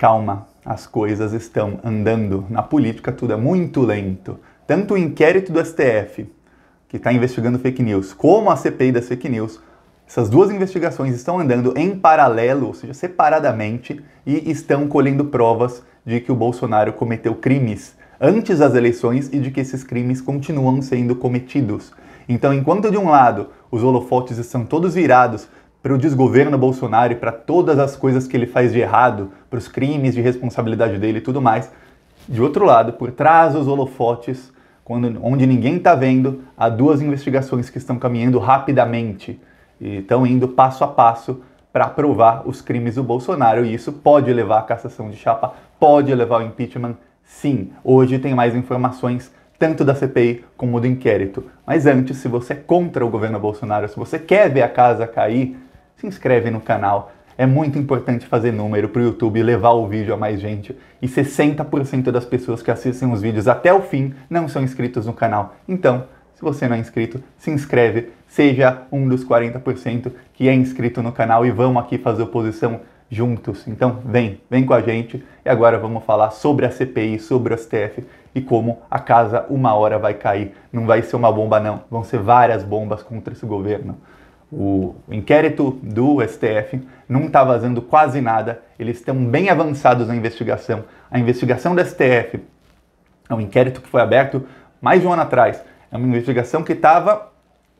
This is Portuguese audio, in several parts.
Calma, as coisas estão andando. Na política tudo é muito lento. Tanto o inquérito do STF, que está investigando fake news, como a CPI das fake news, essas duas investigações estão andando em paralelo, ou seja, separadamente, e estão colhendo provas de que o Bolsonaro cometeu crimes antes das eleições e de que esses crimes continuam sendo cometidos. Então, enquanto de um lado os holofotes estão todos virados para o desgoverno Bolsonaro e para todas as coisas que ele faz de errado, para os crimes de responsabilidade dele e tudo mais, de outro lado, por trás dos holofotes, onde ninguém está vendo, há duas investigações que estão caminhando rapidamente e estão indo passo a passo para provar os crimes do Bolsonaro, e isso pode levar à cassação de chapa, pode levar ao impeachment, sim. Hoje tem mais informações tanto da CPI como do inquérito. Mas antes, se você é contra o governo Bolsonaro, se você quer ver a casa cair, se inscreve no canal. É muito importante fazer número para o YouTube, levar o vídeo a mais gente. E 60% das pessoas que assistem os vídeos até o fim não são inscritos no canal. Então, se você não é inscrito, se inscreve, seja um dos 40% que é inscrito no canal e vamos aqui fazer oposição juntos. Então vem com a gente e agora vamos falar sobre a CPI, sobre o STF e como a casa uma hora vai cair. Não vai ser uma bomba não, vão ser várias bombas contra esse governo. O inquérito do STF não está vazando quase nada, eles estão bem avançados na investigação. A investigação do STF é um inquérito que foi aberto mais de um ano atrás. É uma investigação que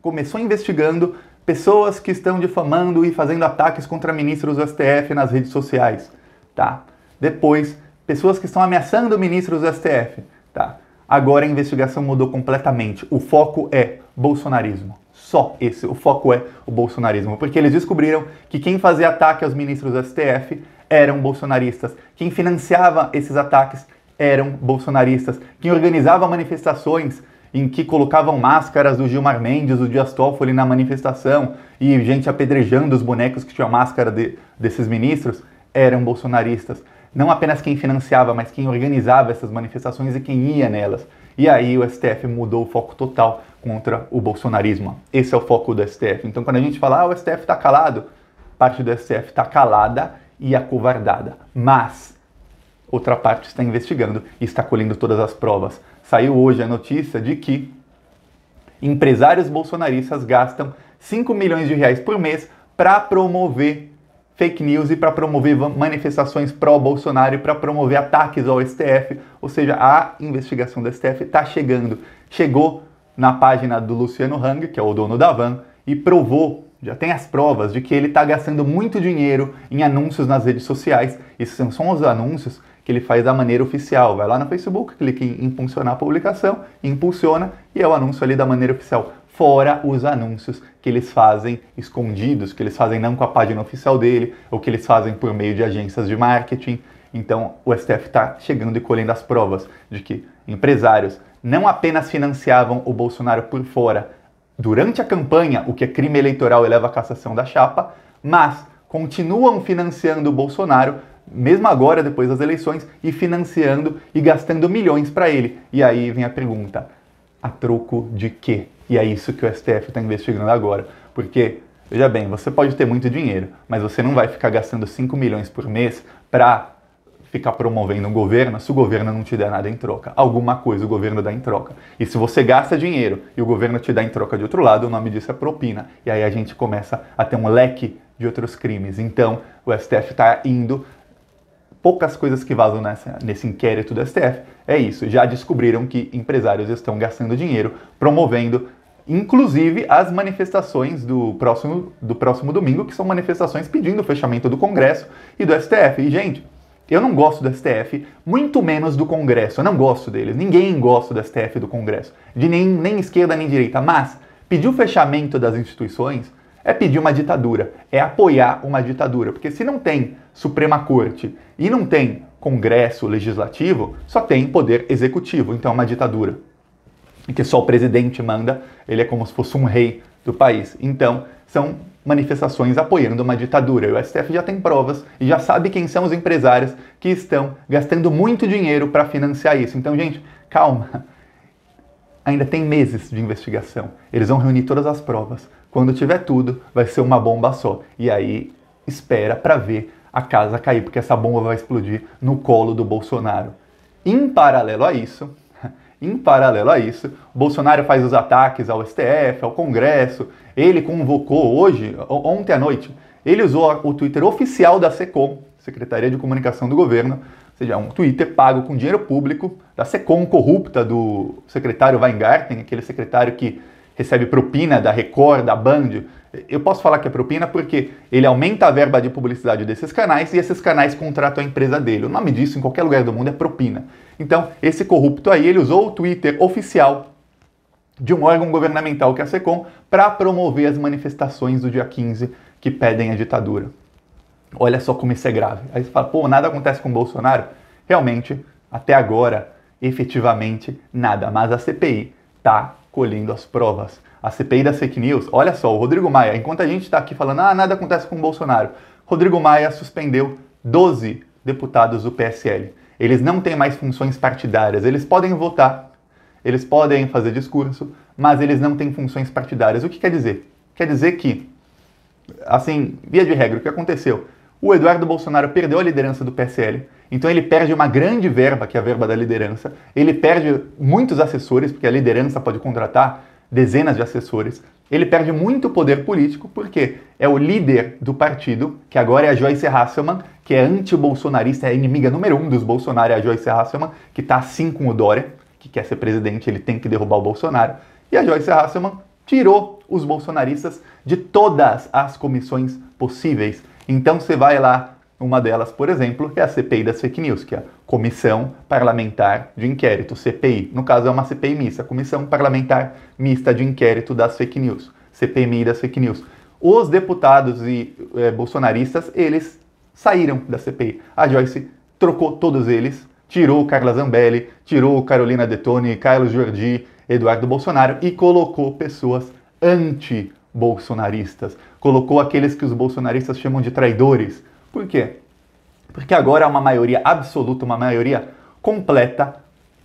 começou investigando pessoas que estão difamando e fazendo ataques contra ministros do STF nas redes sociais, tá? Depois, pessoas que estão ameaçando ministros do STF, tá? Agora a investigação mudou completamente. O foco é bolsonarismo. Só esse, o foco é o bolsonarismo. Porque eles descobriram que quem fazia ataque aos ministros do STF eram bolsonaristas. Quem financiava esses ataques eram bolsonaristas. Quem organizava manifestações em que colocavam máscaras do Gilmar Mendes, do Dias Toffoli na manifestação e gente apedrejando os bonecos que tinham máscara desses ministros, eram bolsonaristas. Não apenas quem financiava, mas quem organizava essas manifestações e quem ia nelas. E aí o STF mudou o foco total contra o bolsonarismo. Esse é o foco do STF. Então quando a gente fala, o STF está calado, parte do STF está calada e acovardada. Mas outra parte está investigando e está colhendo todas as provas. Saiu hoje a notícia de que empresários bolsonaristas gastam 5 milhões de reais por mês para promover fake news e para promover manifestações pró-Bolsonaro e para promover ataques ao STF. Ou seja, a investigação do STF está chegando. Chegou na página do Luciano Hang, que é o dono da Van, e provou, já tem as provas, de que ele está gastando muito dinheiro em anúncios nas redes sociais. Esses são os anúncios que ele faz da maneira oficial. Vai lá no Facebook, clica em impulsionar a publicação, impulsiona e é o anúncio ali da maneira oficial. Fora os anúncios que eles fazem escondidos, que eles fazem não com a página oficial dele, ou que eles fazem por meio de agências de marketing. Então o STF está chegando e colhendo as provas de que empresários não apenas financiavam o Bolsonaro por fora durante a campanha, o que é crime eleitoral e leva à cassação da chapa, mas continuam financiando o Bolsonaro mesmo agora, depois das eleições, e financiando e gastando milhões para ele. E aí vem a pergunta, a troco de quê? E é isso que o STF está investigando agora. Porque, veja bem, você pode ter muito dinheiro, mas você não vai ficar gastando 5 milhões por mês para ficar promovendo um governo se o governo não te der nada em troca. Alguma coisa o governo dá em troca. E se você gasta dinheiro e o governo te dá em troca de outro lado, o nome disso é propina. E aí a gente começa a ter um leque de outros crimes. Então, o STF está indo. Poucas coisas que vazam nesse inquérito do STF é isso. Já descobriram que empresários estão gastando dinheiro promovendo, inclusive, as manifestações do próximo domingo, que são manifestações pedindo o fechamento do Congresso e do STF. E, gente, eu não gosto do STF, muito menos do Congresso. Eu não gosto deles. Ninguém gosta do STF e do Congresso. De nem esquerda nem direita. Mas pedir o fechamento das instituições é pedir uma ditadura, é apoiar uma ditadura. Porque se não tem Suprema Corte e não tem Congresso Legislativo, só tem poder executivo, então é uma ditadura. E que só o presidente manda, ele é como se fosse um rei do país. Então, são manifestações apoiando uma ditadura. E o STF já tem provas e já sabe quem são os empresários que estão gastando muito dinheiro para financiar isso. Então, gente, calma. Ainda tem meses de investigação. Eles vão reunir todas as provas. Quando tiver tudo, vai ser uma bomba só. E aí, espera para ver a casa cair, porque essa bomba vai explodir no colo do Bolsonaro. Em paralelo a isso, o Bolsonaro faz os ataques ao STF, ao Congresso. Ele convocou hoje, ontem à noite, ele usou o Twitter oficial da SECOM, Secretaria de Comunicação do Governo, ou seja, um Twitter pago com dinheiro público, da SECOM corrupta do secretário Weingarten, aquele secretário que recebe propina da Record, da Band. Eu posso falar que é propina porque ele aumenta a verba de publicidade desses canais e esses canais contratam a empresa dele. O nome disso em qualquer lugar do mundo é propina. Então, esse corrupto aí, ele usou o Twitter oficial de um órgão governamental que é a SECOM para promover as manifestações do dia 15 que pedem a ditadura. Olha só como isso é grave. Aí você fala, pô, nada acontece com o Bolsonaro? Realmente, até agora, efetivamente, nada. Mas a CPI está colhendo as provas. A CPI das fake news, olha só, o Rodrigo Maia, enquanto a gente está aqui falando, nada acontece com o Bolsonaro, Rodrigo Maia suspendeu 12 deputados do PSL. Eles não têm mais funções partidárias, eles podem votar, eles podem fazer discurso, mas eles não têm funções partidárias. O que quer dizer? Quer dizer que, assim, via de regra, o que aconteceu? O Eduardo Bolsonaro perdeu a liderança do PSL, então ele perde uma grande verba, que é a verba da liderança, ele perde muitos assessores, porque a liderança pode contratar dezenas de assessores, ele perde muito poder político, porque é o líder do partido, que agora é a Joyce Hasselmann, que é anti-bolsonarista, é a inimiga número 1 dos Bolsonaro, é a Joyce Hasselmann, que está assim com o Dória, que quer ser presidente, ele tem que derrubar o Bolsonaro, e a Joyce Hasselmann tirou os bolsonaristas de todas as comissões possíveis. Então você vai lá, uma delas, por exemplo, é a CPI das fake news, que é a Comissão Parlamentar de Inquérito, CPI. No caso é uma CPI mista, Comissão Parlamentar Mista de Inquérito das Fake News, CPMI das fake news. Os deputados e bolsonaristas, eles saíram da CPI. A Joyce trocou todos eles, tirou Carla Zambelli, tirou Carolina Detoni, Carlos Jordi, Eduardo Bolsonaro e colocou pessoas anti-bolsonaristas. Colocou aqueles que os bolsonaristas chamam de traidores. Por quê? Porque agora há uma maioria absoluta, uma maioria completa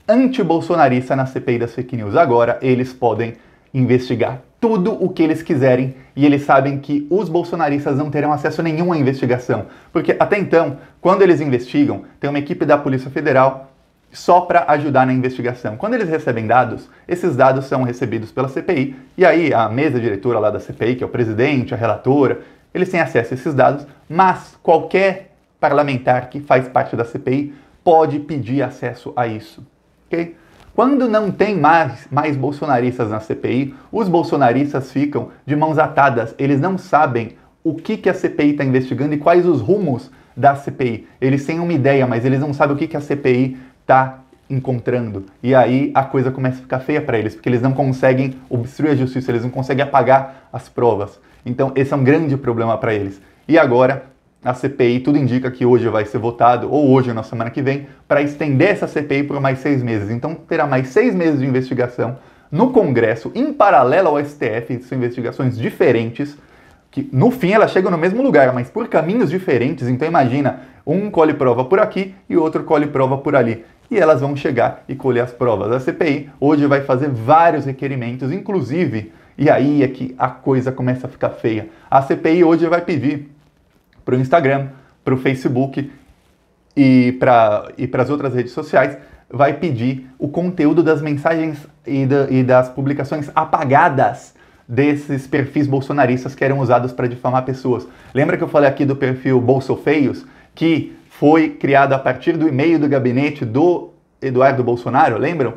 anti-bolsonarista na CPI das fake news. Agora eles podem investigar tudo o que eles quiserem e eles sabem que os bolsonaristas não terão acesso nenhum à investigação. Porque até então, quando eles investigam, tem uma equipe da Polícia Federal só para ajudar na investigação. Quando eles recebem dados, esses dados são recebidos pela CPI e aí a mesa diretora lá da CPI, que é o presidente, a relatora, eles têm acesso a esses dados, mas qualquer parlamentar que faz parte da CPI pode pedir acesso a isso, ok? Quando não tem mais bolsonaristas na CPI, os bolsonaristas ficam de mãos atadas, eles não sabem o que a CPI está investigando e quais os rumos da CPI. Eles têm uma ideia, mas eles não sabem o que a CPI está encontrando. E aí a coisa começa a ficar feia para eles, porque eles não conseguem obstruir a justiça, eles não conseguem apagar as provas. Então esse é um grande problema para eles. E agora a CPI, tudo indica que hoje vai ser votado, ou hoje ou na semana que vem, para estender essa CPI por mais 6 meses. Então terá mais 6 meses de investigação no Congresso, em paralelo ao STF, são investigações diferentes, que no fim elas chegam no mesmo lugar, mas por caminhos diferentes. Então imagina, um colhe prova por aqui e outro colhe prova por ali. E elas vão chegar e colher as provas. A CPI hoje vai fazer vários requerimentos, inclusive, e aí é que a coisa começa a ficar feia. A CPI hoje vai pedir para o Instagram, para o Facebook e para as outras redes sociais, vai pedir o conteúdo das mensagens e das publicações apagadas desses perfis bolsonaristas que eram usados para difamar pessoas. Lembra que eu falei aqui do perfil Bolsofeios, que foi criado a partir do e-mail do gabinete do Eduardo Bolsonaro, lembram?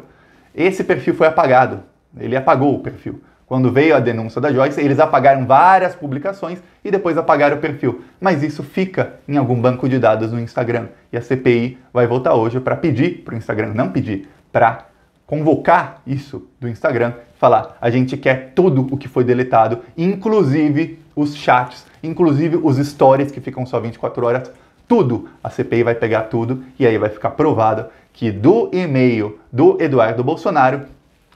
Esse perfil foi apagado, ele apagou o perfil. Quando veio a denúncia da Joyce, eles apagaram várias publicações e depois apagaram o perfil. Mas isso fica em algum banco de dados no Instagram. E a CPI vai voltar hoje para pedir para o Instagram, não pedir, para convocar isso do Instagram, falar, a gente quer tudo o que foi deletado, inclusive os chats, inclusive os stories que ficam só 24 horas, tudo. A CPI vai pegar tudo e aí vai ficar provado que do e-mail do Eduardo Bolsonaro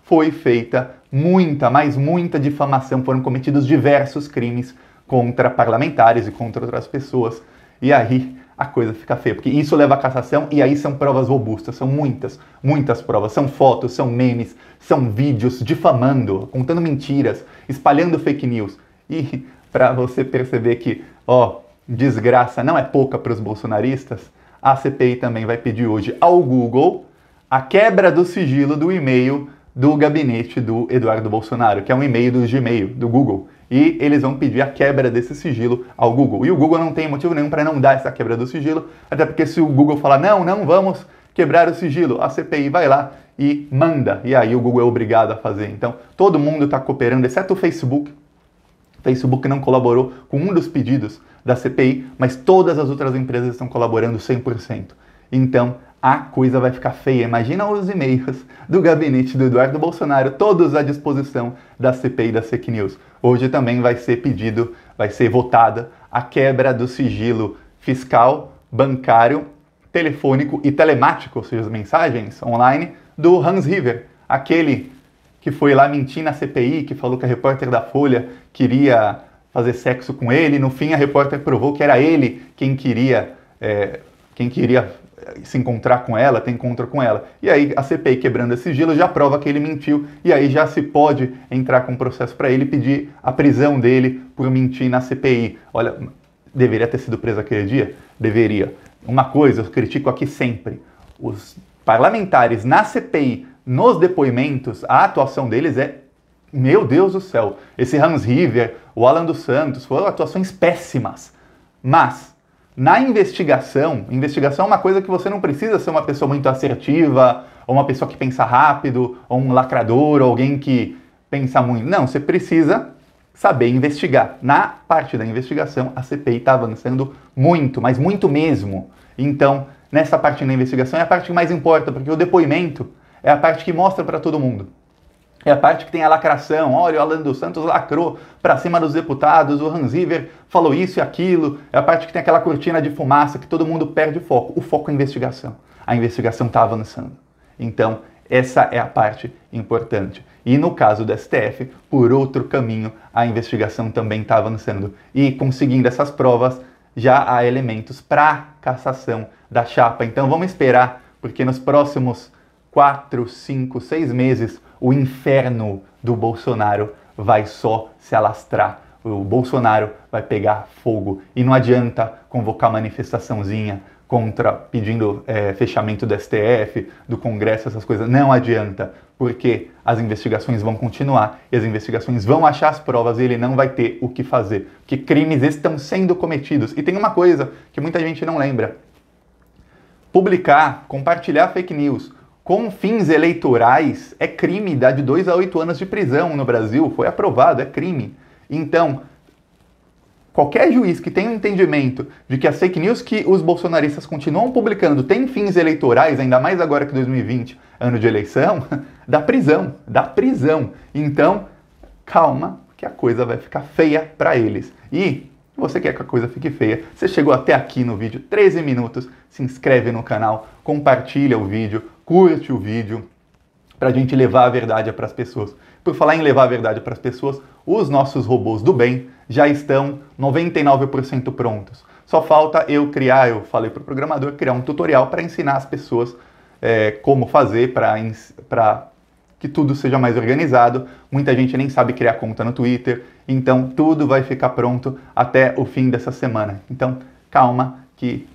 foi feita muita difamação, foram cometidos diversos crimes contra parlamentares e contra outras pessoas. E aí a coisa fica feia, porque isso leva à cassação e aí são provas robustas, são muitas provas, são fotos, são memes, são vídeos difamando, contando mentiras, espalhando fake news. E para você perceber que, desgraça não é pouca para os bolsonaristas, a CPI também vai pedir hoje ao Google a quebra do sigilo do e-mail do gabinete do Eduardo Bolsonaro, que é um e-mail do Gmail, do Google. E eles vão pedir a quebra desse sigilo ao Google. E o Google não tem motivo nenhum para não dar essa quebra do sigilo, até porque se o Google falar, não vamos quebrar o sigilo, a CPI vai lá e manda. E aí o Google é obrigado a fazer. Então, todo mundo está cooperando, exceto o Facebook. O Facebook não colaborou com um dos pedidos da CPI, mas todas as outras empresas estão colaborando 100%. Então, a coisa vai ficar feia. Imagina os e-mails do gabinete do Eduardo Bolsonaro, todos à disposição da CPI das fake news. Hoje também vai ser pedido, vai ser votada a quebra do sigilo fiscal, bancário, telefônico e telemático, ou seja, as mensagens online, do Hans River, aquele que foi lá mentir na CPI, que falou que a repórter da Folha queria fazer sexo com ele, no fim a repórter provou que era ele quem queria se encontrar com ela, ter encontro com ela. E aí a CPI, quebrando esse sigilo, já prova que ele mentiu, e aí já se pode entrar com um processo para ele pedir a prisão dele por mentir na CPI. Olha, deveria ter sido preso aquele dia? Deveria. Uma coisa, eu critico aqui sempre, os parlamentares na CPI, nos depoimentos, a atuação deles é, meu Deus do céu, esse Hans River, o Alan dos Santos, foram atuações péssimas. Mas, na investigação é uma coisa que você não precisa ser uma pessoa muito assertiva, ou uma pessoa que pensa rápido, ou um lacrador, ou alguém que pensa muito. Não, você precisa saber investigar. Na parte da investigação, a CPI está avançando muito, mas muito mesmo. Então, nessa parte da investigação é a parte que mais importa, porque o depoimento é a parte que mostra para todo mundo. É a parte que tem a lacração. Olha, o Alan dos Santos lacrou para cima dos deputados, o Hans River falou isso e aquilo. É a parte que tem aquela cortina de fumaça que todo mundo perde o foco. O foco é a investigação. A investigação está avançando. Então, essa é a parte importante. E no caso do STF, por outro caminho, a investigação também está avançando. E conseguindo essas provas, já há elementos para cassação da chapa. Então vamos esperar, porque nos próximos 4, 5, 6 meses, o inferno do Bolsonaro vai só se alastrar. O Bolsonaro vai pegar fogo. E não adianta convocar manifestaçãozinha pedindo fechamento do STF, do Congresso, essas coisas. Não adianta, porque as investigações vão continuar e as investigações vão achar as provas e ele não vai ter o que fazer. Porque crimes estão sendo cometidos. E tem uma coisa que muita gente não lembra. Compartilhar fake news com fins eleitorais é crime, dá de 2 a 8 anos de prisão no Brasil, foi aprovado, é crime. Então, qualquer juiz que tenha um entendimento de que as fake news que os bolsonaristas continuam publicando têm fins eleitorais, ainda mais agora que 2020, ano de eleição, dá prisão. Então, calma, que a coisa vai ficar feia para eles. E você quer que a coisa fique feia, você chegou até aqui no vídeo, 13 minutos, se inscreve no canal, compartilha o vídeo, curte o vídeo, para a gente levar a verdade para as pessoas. Por falar em levar a verdade para as pessoas, os nossos robôs do bem já estão 99% prontos. Só falta eu falei para o programador, criar um tutorial para ensinar as pessoas como fazer para que tudo seja mais organizado. Muita gente nem sabe criar conta no Twitter, então tudo vai ficar pronto até o fim dessa semana. Então, calma, que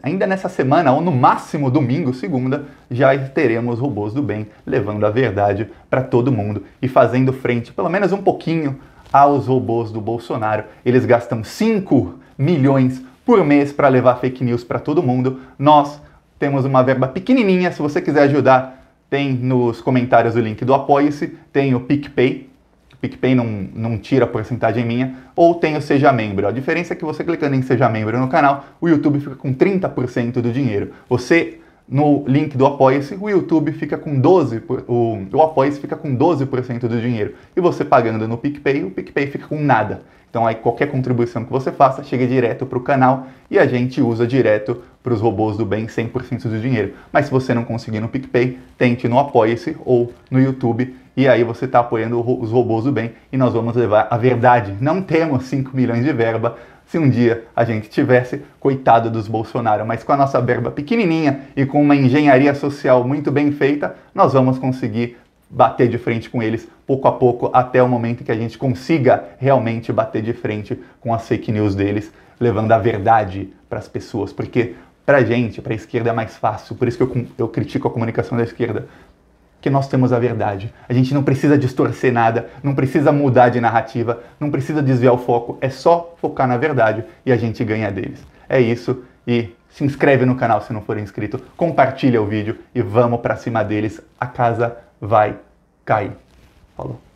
ainda nessa semana, ou no máximo domingo, segunda, já teremos robôs do bem levando a verdade para todo mundo e fazendo frente, pelo menos um pouquinho, aos robôs do Bolsonaro. Eles gastam 5 milhões por mês para levar fake news para todo mundo. Nós temos uma verba pequenininha, se você quiser ajudar, tem nos comentários o link do Apoie-se, tem o PicPay. PicPay não tira a porcentagem minha, ou tem o Seja Membro. A diferença é que você clicando em Seja Membro no canal, o YouTube fica com 30% do dinheiro. Você, no link do Apoia-se, o YouTube fica com 12%, o Apoia-se fica com 12% do dinheiro. E você pagando no PicPay, o PicPay fica com nada. Então aí qualquer contribuição que você faça chega direto para o canal e a gente usa direto para os robôs do bem 100% do dinheiro. Mas se você não conseguir no PicPay, tente no Apoia-se ou no YouTube e aí você está apoiando os robôs do bem e nós vamos levar a verdade. Não temos 5 milhões de verba. Se um dia a gente tivesse, coitado dos Bolsonaro, mas com a nossa verba pequenininha e com uma engenharia social muito bem feita, nós vamos conseguir bater de frente com eles pouco a pouco, até o momento que a gente consiga realmente bater de frente com as fake news deles, levando a verdade para as pessoas. Porque pra gente, pra esquerda é mais fácil, por isso que eu critico a comunicação da esquerda, que nós temos a verdade. A gente não precisa distorcer nada, não precisa mudar de narrativa, não precisa desviar o foco, é só focar na verdade e a gente ganha deles. É isso, e se inscreve no canal se não for inscrito, compartilha o vídeo e vamos pra cima deles, a casa vai cair. Falou.